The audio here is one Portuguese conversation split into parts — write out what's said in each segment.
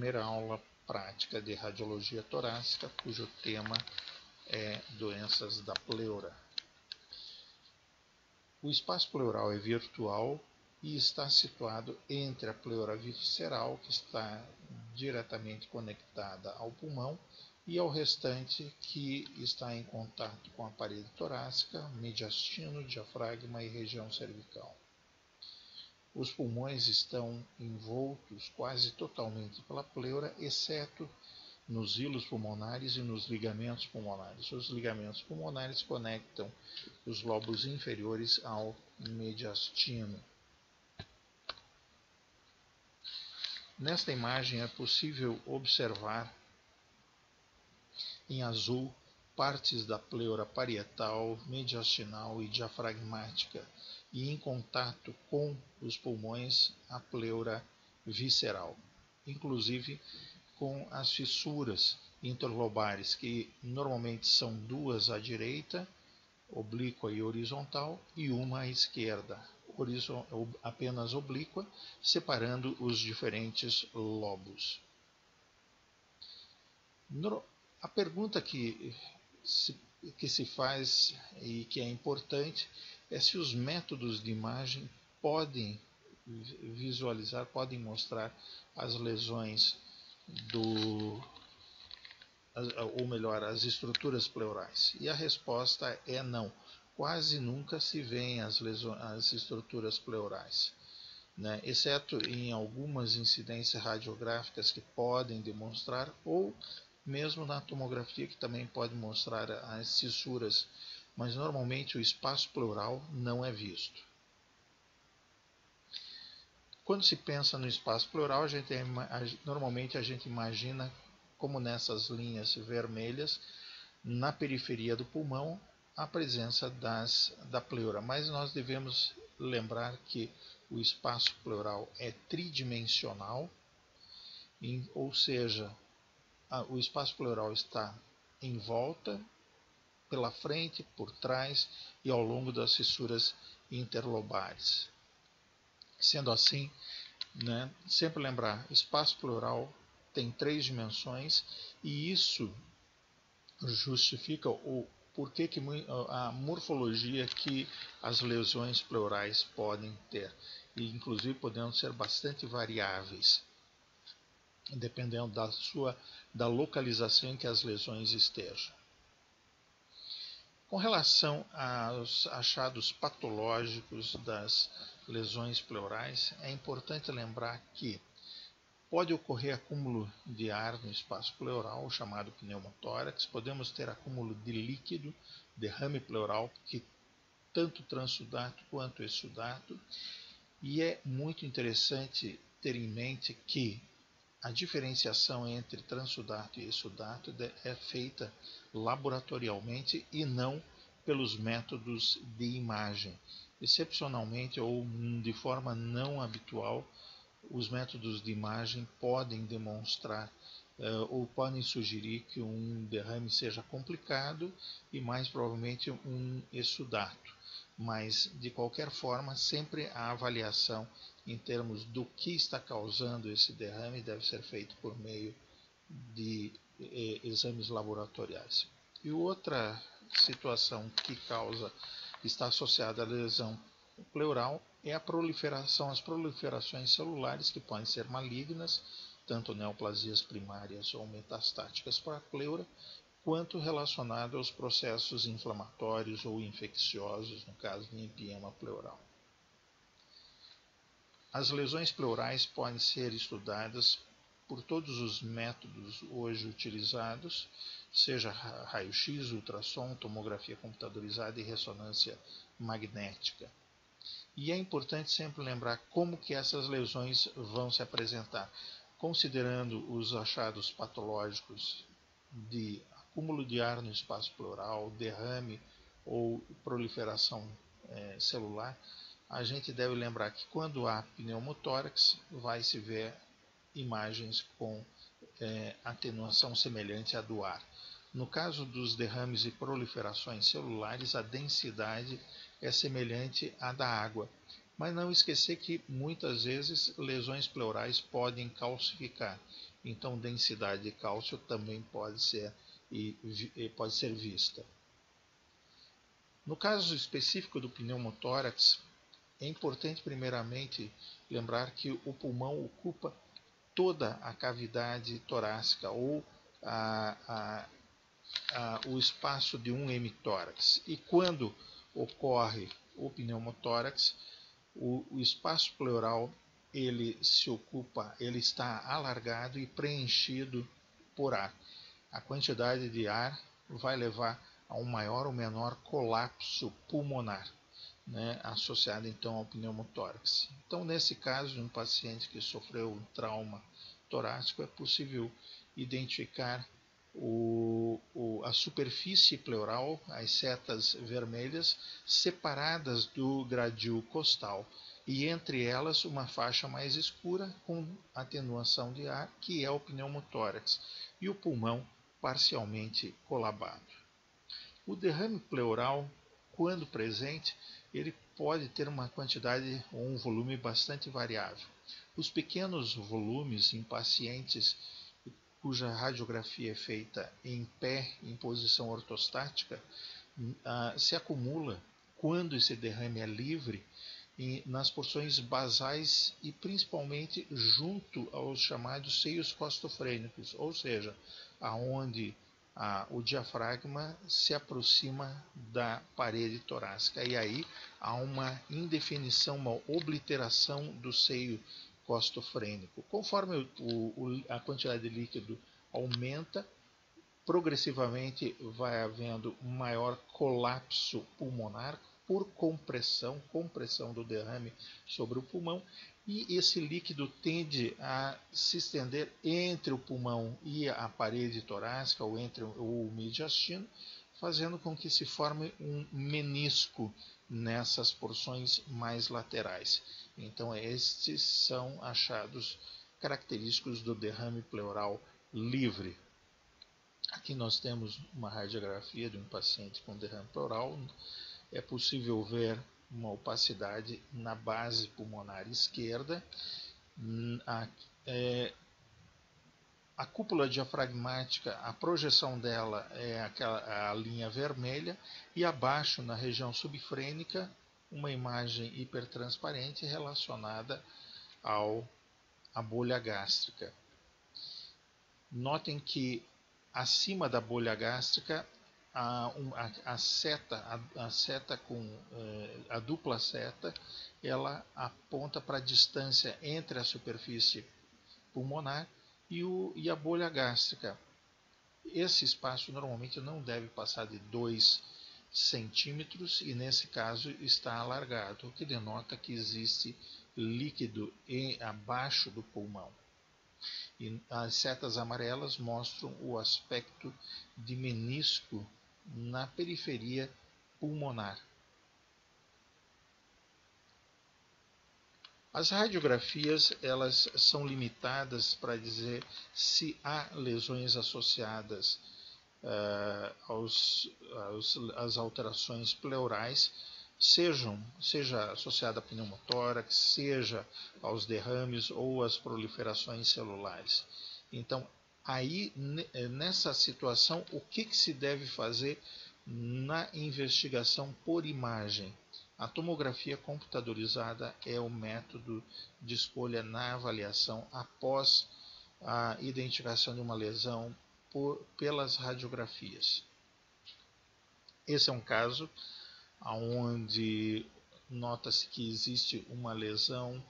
primeira aula prática de radiologia torácica, cujo tema é doenças da pleura. O espaço pleural é virtual e está situado entre a pleura visceral, que está diretamente conectada ao pulmão, e ao restante, que está em contato com a parede torácica, mediastino, diafragma e região cervical. Os pulmões estão envoltos quase totalmente pela pleura, exceto nos hilos pulmonares e nos ligamentos pulmonares. Os ligamentos pulmonares conectam os lobos inferiores ao mediastino. Nesta imagem é possível observar em azul partes da pleura parietal, mediastinal e diafragmática, e em contato com os pulmões a pleura visceral, inclusive com as fissuras interlobares, que normalmente são duas à direita, oblíqua e horizontal, e uma à esquerda, apenas oblíqua, separando os diferentes lobos. A pergunta que se faz e que é importante é se os métodos de imagem podem visualizar, podem mostrar as lesões ou melhor, as estruturas pleurais. E a resposta é não. Quase nunca se vêem as estruturas pleurais, né? Exceto em algumas incidências radiográficas que podem demonstrar, ou mesmo na tomografia, que também pode mostrar as fissuras, mas normalmente o espaço pleural não é visto. Quando se pensa no espaço pleural, normalmente a gente imagina, como nessas linhas vermelhas, na periferia do pulmão, a presença da pleura. Mas nós devemos lembrar que o espaço pleural é tridimensional, ou seja, o espaço pleural está em volta, pela frente, por trás e ao longo das fissuras interlobares. Sendo assim, né, sempre lembrar, espaço pleural tem 3 dimensões, e isso justifica o porquê que a morfologia que as lesões pleurais podem ter, e inclusive podendo ser bastante variáveis, dependendo da localização em que as lesões estejam. Com relação aos achados patológicos das lesões pleurais, é importante lembrar que pode ocorrer acúmulo de ar no espaço pleural, chamado pneumotórax. Podemos ter acúmulo de líquido, derrame pleural, que tanto transudato quanto exsudato. E é muito interessante ter em mente que a diferenciação entre transudato e exsudato é feita laboratorialmente e não pelos métodos de imagem. Excepcionalmente ou de forma não habitual, os métodos de imagem podem demonstrar ou podem sugerir que um derrame seja complicado e mais provavelmente um exsudato. Mas, de qualquer forma, sempre a avaliação em termos do que está causando esse derrame deve ser feito por meio de exames laboratoriais. E outra situação que está associada à lesão pleural é as proliferações celulares, que podem ser malignas, tanto neoplasias primárias ou metastáticas para a pleura, quanto relacionado aos processos inflamatórios ou infecciosos, no caso de empiema pleural. As lesões pleurais podem ser estudadas por todos os métodos hoje utilizados, seja raio-x, ultrassom, tomografia computadorizada e ressonância magnética. E é importante sempre lembrar como que essas lesões vão se apresentar, considerando os achados patológicos de acúmulo de ar no espaço pleural, derrame ou proliferação celular. A gente deve lembrar que quando há pneumotórax, vai se ver imagens com atenuação semelhante à do ar. No caso dos derrames e proliferações celulares, a densidade é semelhante à da água. Mas não esquecer que muitas vezes lesões pleurais podem calcificar. então densidade de cálcio também pode ser vista. No caso específico do pneumotórax, é importante primeiramente lembrar que o pulmão ocupa toda a cavidade torácica ou o espaço de um hemitórax. E quando ocorre o pneumotórax, o espaço pleural ele está alargado e preenchido por ar. A quantidade de ar vai levar a um maior ou menor colapso pulmonar, né, associado então ao pneumotórax. Então, nesse caso, de um paciente que sofreu um trauma torácico, é possível identificar a superfície pleural, as setas vermelhas, separadas do gradil costal, e entre elas uma faixa mais escura com atenuação de ar, que é o pneumotórax, e o pulmão parcialmente colabado. O derrame pleural, quando presente, ele pode ter uma quantidade ou um volume bastante variável. Os pequenos volumes em pacientes cuja radiografia é feita em pé, em posição ortostática, se acumula, quando esse derrame é livre, nas porções basais e principalmente junto aos chamados seios costofrênicos, ou seja, aonde o diafragma se aproxima da parede torácica. E aí há uma indefinição, uma obliteração do seio costofrênico. Conforme a quantidade de líquido aumenta, progressivamente vai havendo maior colapso pulmonar por compressão do derrame sobre o pulmão, e esse líquido tende a se estender entre o pulmão e a parede torácica, ou entre o mediastino, fazendo com que se forme um menisco nessas porções mais laterais. Então, estes são achados característicos do derrame pleural livre. Aqui nós temos uma radiografia de um paciente com derrame pleural. É possível ver uma opacidade na base pulmonar esquerda. A cúpula diafragmática, a projeção dela é a linha vermelha, e abaixo, na região subfrênica, uma imagem hipertransparente relacionada à bolha gástrica. Notem que acima da bolha gástrica, a dupla seta, ela aponta para a distância entre a superfície pulmonar e a bolha gástrica. Esse espaço normalmente não deve passar de 2 centímetros, e nesse caso está alargado, o que denota que existe líquido abaixo do pulmão. E as setas amarelas mostram o aspecto de menisco na periferia pulmonar. As radiografias elas são limitadas para dizer se há lesões associadas às alterações pleurais, seja associada a pneumotórax, seja aos derrames ou às proliferações celulares. Então, aí, nessa situação, o que se deve fazer na investigação por imagem? A tomografia computadorizada é o método de escolha na avaliação após a identificação de uma lesão pelas radiografias. Esse é um caso onde nota-se que existe uma lesão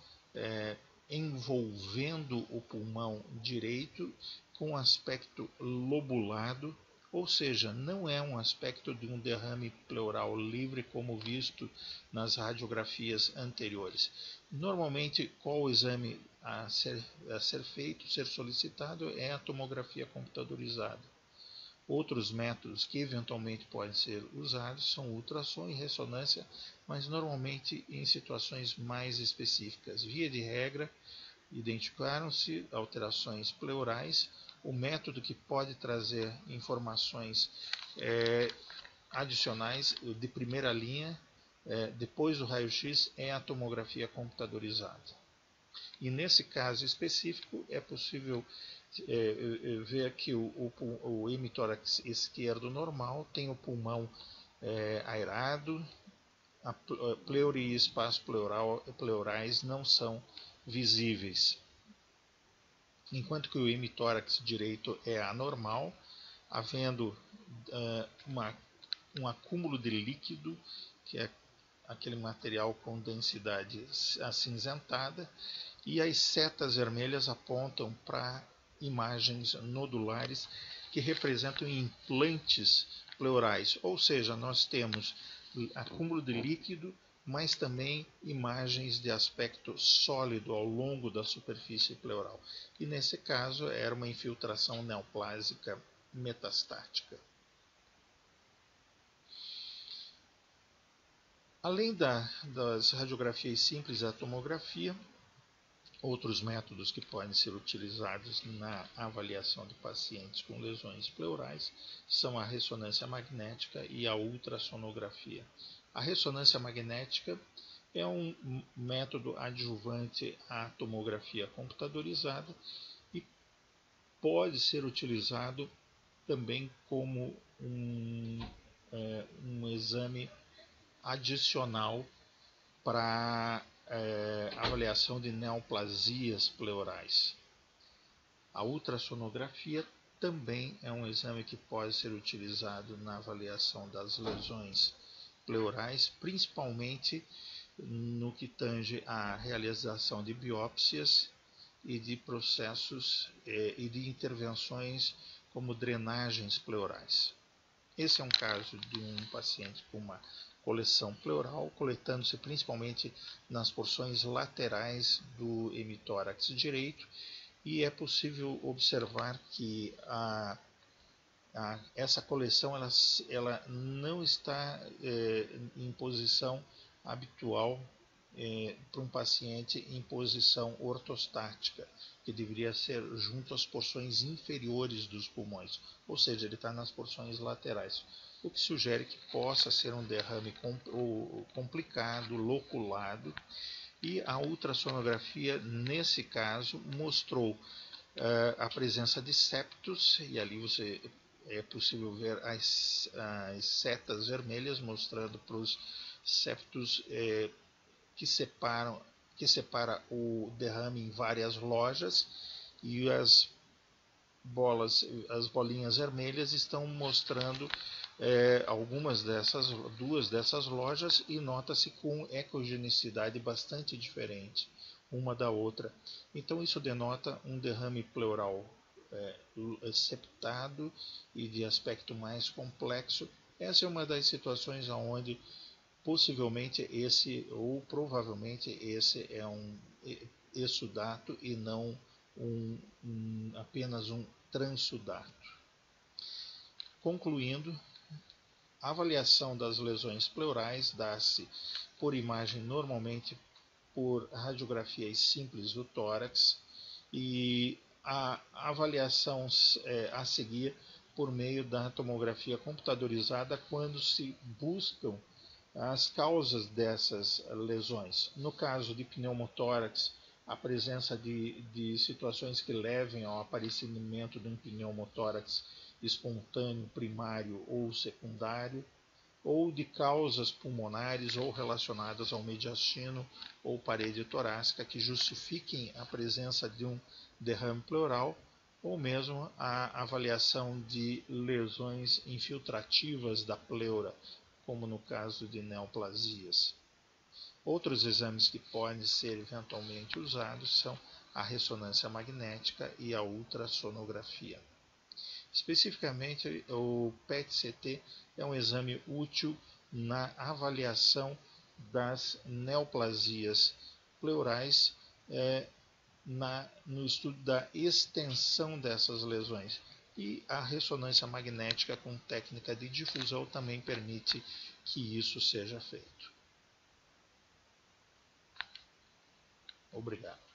envolvendo o pulmão direito com aspecto lobulado, ou seja, não é um aspecto de um derrame pleural livre como visto nas radiografias anteriores. Normalmente, qual o exame a ser feito, ser solicitado, é a tomografia computadorizada. Outros métodos que eventualmente podem ser usados são ultrassom e ressonância, mas normalmente em situações mais específicas. Via de regra, identificaram-se alterações pleurais. O método que pode trazer informações adicionais de primeira linha, depois do raio-x, é a tomografia computadorizada. E nesse caso específico, é possível vê aqui o hemitórax esquerdo normal, tem o pulmão aerado, a pleura e espaço pleurais não são visíveis. Enquanto que o hemitórax direito é anormal, havendo um acúmulo de líquido, que é aquele material com densidade acinzentada, e as setas vermelhas apontam para imagens nodulares que representam implantes pleurais, ou seja, nós temos acúmulo de líquido, mas também imagens de aspecto sólido ao longo da superfície pleural. E nesse caso era uma infiltração neoplásica metastática. Além das radiografias simples e a tomografia, outros métodos que podem ser utilizados na avaliação de pacientes com lesões pleurais são a ressonância magnética e a ultrassonografia. A ressonância magnética é um método adjuvante à tomografia computadorizada e pode ser utilizado também como um exame adicional para avaliação de neoplasias pleurais. A ultrassonografia também é um exame que pode ser utilizado na avaliação das lesões pleurais, principalmente no que tange à realização de biópsias e de processos e de intervenções como drenagens pleurais. Esse é um caso de um paciente com uma coleção pleural, coletando-se principalmente nas porções laterais do hemitórax direito, e é possível observar que essa coleção ela não está em posição habitual para um paciente em posição ortostática, que deveria ser junto às porções inferiores dos pulmões, ou seja, ele está nas porções laterais, o que sugere que possa ser um derrame complicado, loculado, e a ultrassonografia, nesse caso, mostrou a presença de septos, e ali é possível ver as setas vermelhas mostrando para os septos que separa o derrame em várias lojas, e as bolinhas vermelhas estão mostrando duas dessas lojas, e nota-se com ecogenicidade bastante diferente uma da outra. Então isso denota um derrame pleural septado e de aspecto mais complexo. Essa é uma das situações onde possivelmente esse, ou provavelmente esse, é um exsudato e não apenas um transsudato. Concluindo, a avaliação das lesões pleurais dá-se por imagem normalmente por radiografias simples do tórax, e a avaliação a seguir por meio da tomografia computadorizada quando se buscam as causas dessas lesões. No caso de pneumotórax, a presença de situações que levem ao aparecimento de um pneumotórax espontâneo, primário ou secundário, ou de causas pulmonares ou relacionadas ao mediastino ou parede torácica que justifiquem a presença de um derrame pleural, ou mesmo a avaliação de lesões infiltrativas da pleura, como no caso de neoplasias. Outros exames que podem ser eventualmente usados são a ressonância magnética e a ultrassonografia. Especificamente, o PET-CT é um exame útil na avaliação das neoplasias pleurais, no estudo da extensão dessas lesões. E a ressonância magnética com técnica de difusão também permite que isso seja feito. Obrigado.